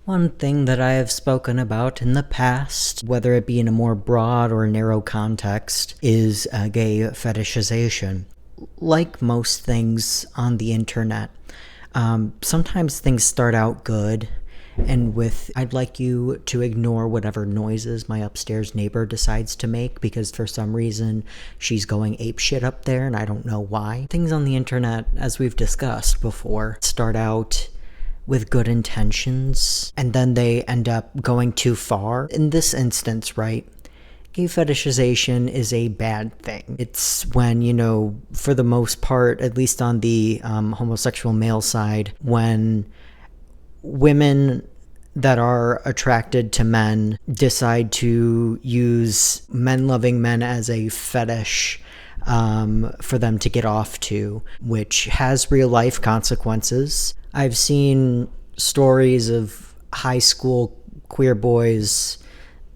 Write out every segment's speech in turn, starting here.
One thing that I have spoken about in the past, whether it be in a more broad or narrow context, is gay fetishization. Like most things on the internet, sometimes things start out good, and with I'd like you to ignore whatever noises my upstairs neighbor decides to make because for some reason she's going apeshit up there and I don't know why. Things on the internet, as we've discussed before, start out with good intentions and then they end up going too far. In this instance, right? Gay fetishization is a bad thing. It's when, for the most part, at least on the homosexual male side, when women that are attracted to men decide to use men-loving men as a fetish for them to get off to, which has real-life consequences. I've seen stories of high school queer boys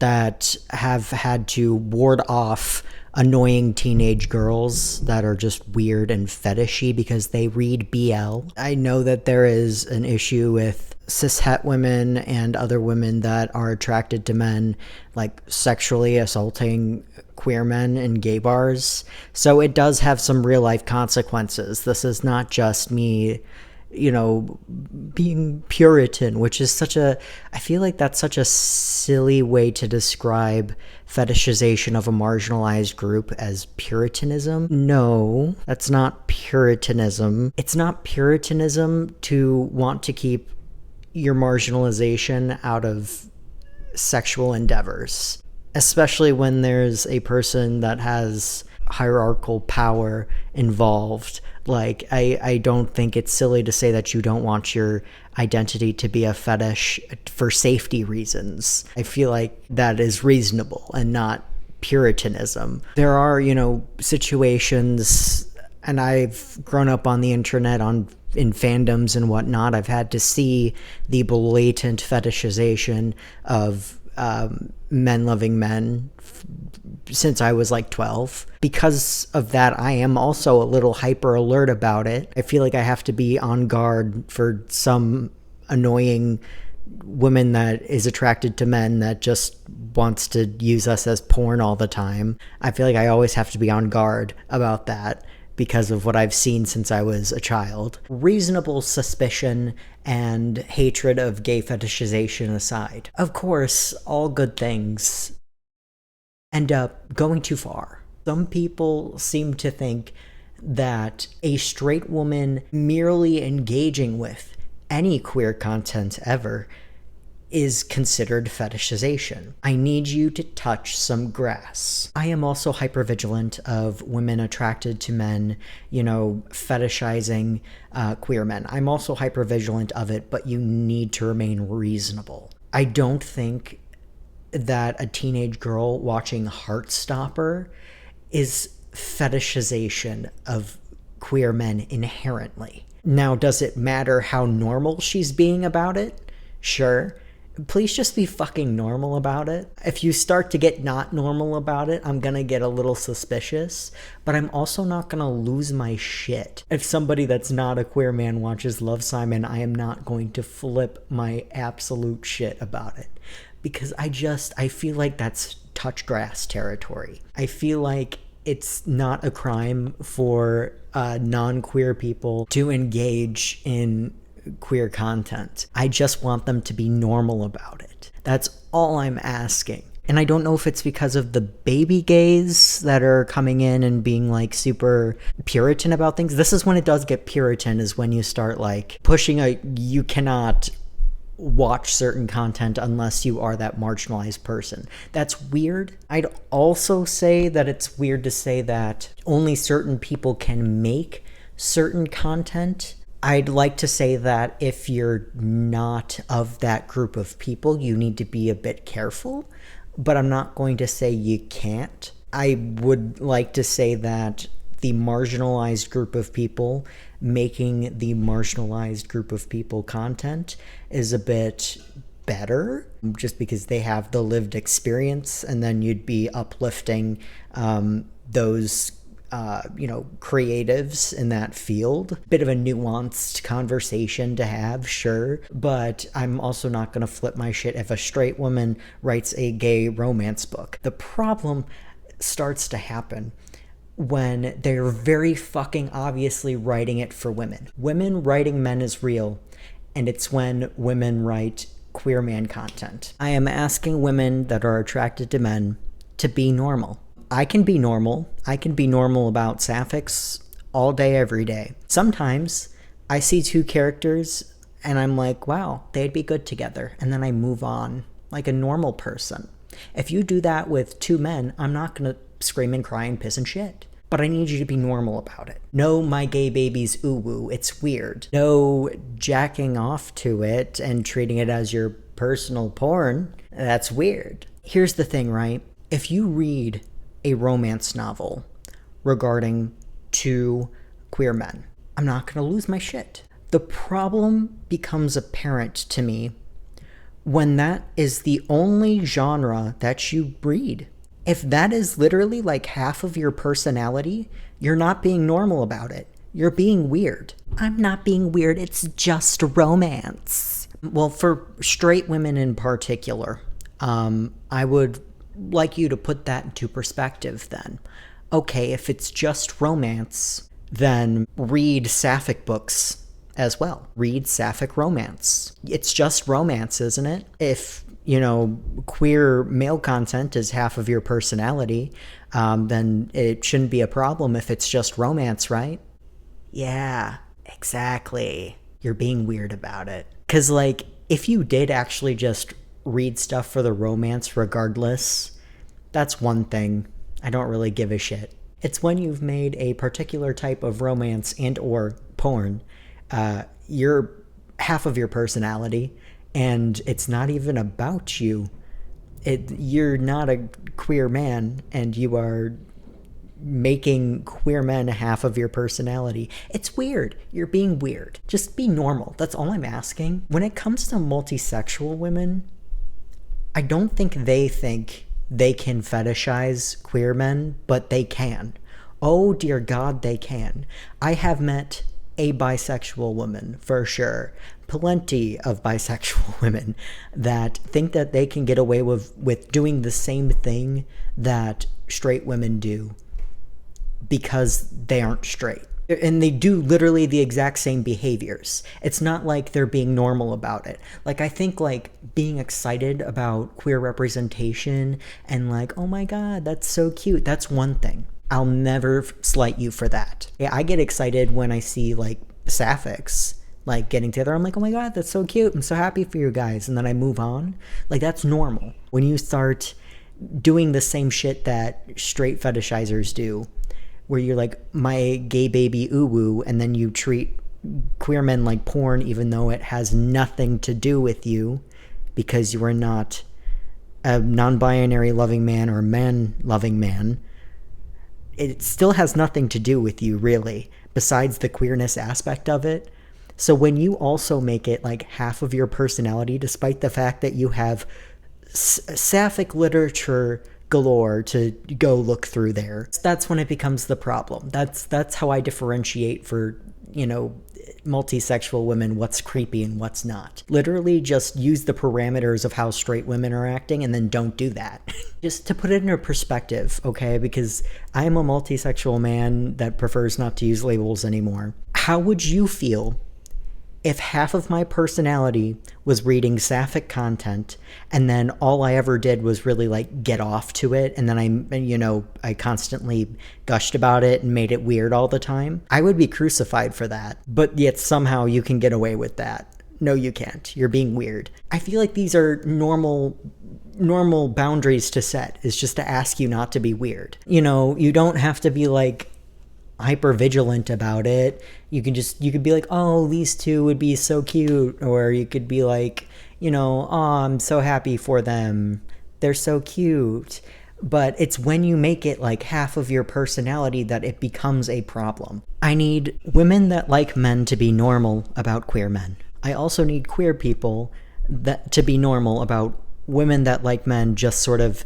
that have had to ward off annoying teenage girls that are just weird and fetishy because they read BL. I know that there is an issue with cishet women and other women that are attracted to men, like sexually assaulting queer men in gay bars. So it does have some real life consequences. This is not just me being Puritan, which is I feel like that's such a silly way to describe fetishization of a marginalized group as Puritanism. No, that's not Puritanism. It's not Puritanism to want to keep your marginalization out of sexual endeavors, especially when there's a person that has hierarchical power involved. Like, I don't think it's silly to say that you don't want your identity to be a fetish for safety reasons. I feel like that is reasonable and not Puritanism. There are, situations, and I've grown up on the internet in fandoms and whatnot. I've had to see the blatant fetishization of men loving men since I was like 12. Because of that, I am also a little hyper alert about it. I feel like I have to be on guard for some annoying woman that is attracted to men that just wants to use us as porn all the time. I feel like I always have to be on guard about that because of what I've seen since I was a child. Reasonable suspicion and hatred of gay fetishization aside, of course, all good things end up going too far. Some people seem to think that a straight woman merely engaging with any queer content ever is considered fetishization. I need you to touch some grass. I am also hypervigilant of women attracted to men, fetishizing queer men. I'm also hypervigilant of it, but you need to remain reasonable. I don't think that a teenage girl watching Heartstopper is fetishization of queer men inherently. Now, does it matter how normal she's being about it? Sure. Please just be fucking normal about it. If you start to get not normal about it, I'm gonna get a little suspicious, but I'm also not gonna lose my shit. If somebody that's not a queer man watches Love, Simon, I am not going to flip my absolute shit about it. Because I feel like that's touch grass territory. I feel like it's not a crime for non-queer people to engage in queer content. I just want them to be normal about it. That's all I'm asking. And I don't know if it's because of the baby gays that are coming in and being like super Puritan about things. This is when it does get Puritan, is when you start like pushing you cannot watch certain content unless you are that marginalized person. That's weird. I'd also say that it's weird to say that only certain people can make certain content. I'd like to say that if you're not of that group of people, you need to be a bit careful, but I'm not going to say you can't. I would like to say that the marginalized group of people making the marginalized group of people content is a bit better just because they have the lived experience, and then you'd be uplifting those creatives in that field. Bit of a nuanced conversation to have, sure, but I'm also not going to flip my shit if a straight woman writes a gay romance book. The problem starts to happen when they're very fucking obviously writing it for women. Women writing men is real, and it's when women write queer man content. I am asking women that are attracted to men to be normal. I can be normal. I can be normal about sapphics all day, every day. Sometimes I see two characters and I'm like, wow, they'd be good together. And then I move on like a normal person. If you do that with two men, I'm not going to scream and cry and piss and shit. But I need you to be normal about it. No, my gay baby's ooh-woo, it's weird. No jacking off to it and treating it as your personal porn, that's weird. Here's the thing, right? If you read a romance novel regarding two queer men, I'm not gonna lose my shit. The problem becomes apparent to me when that is the only genre that you read. If that is literally like half of your personality, you're not being normal about it. You're being weird. I'm not being weird, it's just romance. Well, for straight women in particular, I would like you to put that into perspective then. Okay, if it's just romance, then read sapphic books as well. Read sapphic romance. It's just romance, isn't it? If queer male content is half of your personality, then it shouldn't be a problem if it's just romance, right? Yeah, exactly. You're being weird about it. Because, if you did actually just read stuff for the romance regardless, that's one thing. I don't really give a shit. It's when you've made a particular type of romance and or porn, you're half of your personality, and it's not even about you. You're not a queer man, and you are making queer men half of your personality. It's weird. You're being weird. Just be normal. That's all I'm asking. When it comes to multisexual women, I don't think they can fetishize queer men, but they can. Oh dear God, they can. I have met a bisexual woman, for sure. Plenty of bisexual women that think that they can get away with doing the same thing that straight women do because they aren't straight. And they do literally the exact same behaviors. It's not like they're being normal about it. I think being excited about queer representation and oh my God, that's so cute. That's one thing. I'll never slight you for that. Yeah, I get excited when I see sapphics getting together. I'm like, oh my God, that's so cute. I'm so happy for you guys. And then I move on. That's normal. When you start doing the same shit that straight fetishizers do, where you're like, my gay baby ooh-woo, and then you treat queer men like porn even though it has nothing to do with you because you are not a non-binary loving man or man loving man. It still has nothing to do with you, really, besides the queerness aspect of it. So when you also make it half of your personality, despite the fact that you have sapphic literature galore to go look through there, that's when it becomes the problem. That's how I differentiate for, multisexual women, what's creepy and what's not. Literally just use the parameters of how straight women are acting and then don't do that. Just to put it into perspective, okay, because I'm a multisexual man that prefers not to use labels anymore. How would you feel if half of my personality was reading sapphic content and then all I ever did was really get off to it, and then I constantly gushed about it and made it weird all the time? I would be crucified for that, but yet somehow you can get away with that. No, you can't. You're being weird. I feel like these are normal boundaries to set, is just to ask you not to be weird. You don't have to be hyper vigilant about it. You could be like, oh, these two would be so cute, or you could be like, oh, I'm so happy for them, they're so cute. But it's when you make it half of your personality that it becomes a problem. I need women that like men to be normal about queer men. I also need queer people to be normal about women that like men just sort of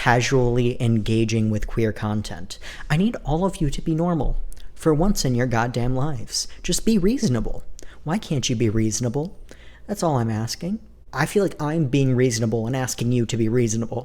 casually engaging with queer content. I need all of you to be normal. For once in your goddamn lives. Just be reasonable. Why can't you be reasonable? That's all I'm asking. I feel like I'm being reasonable and asking you to be reasonable.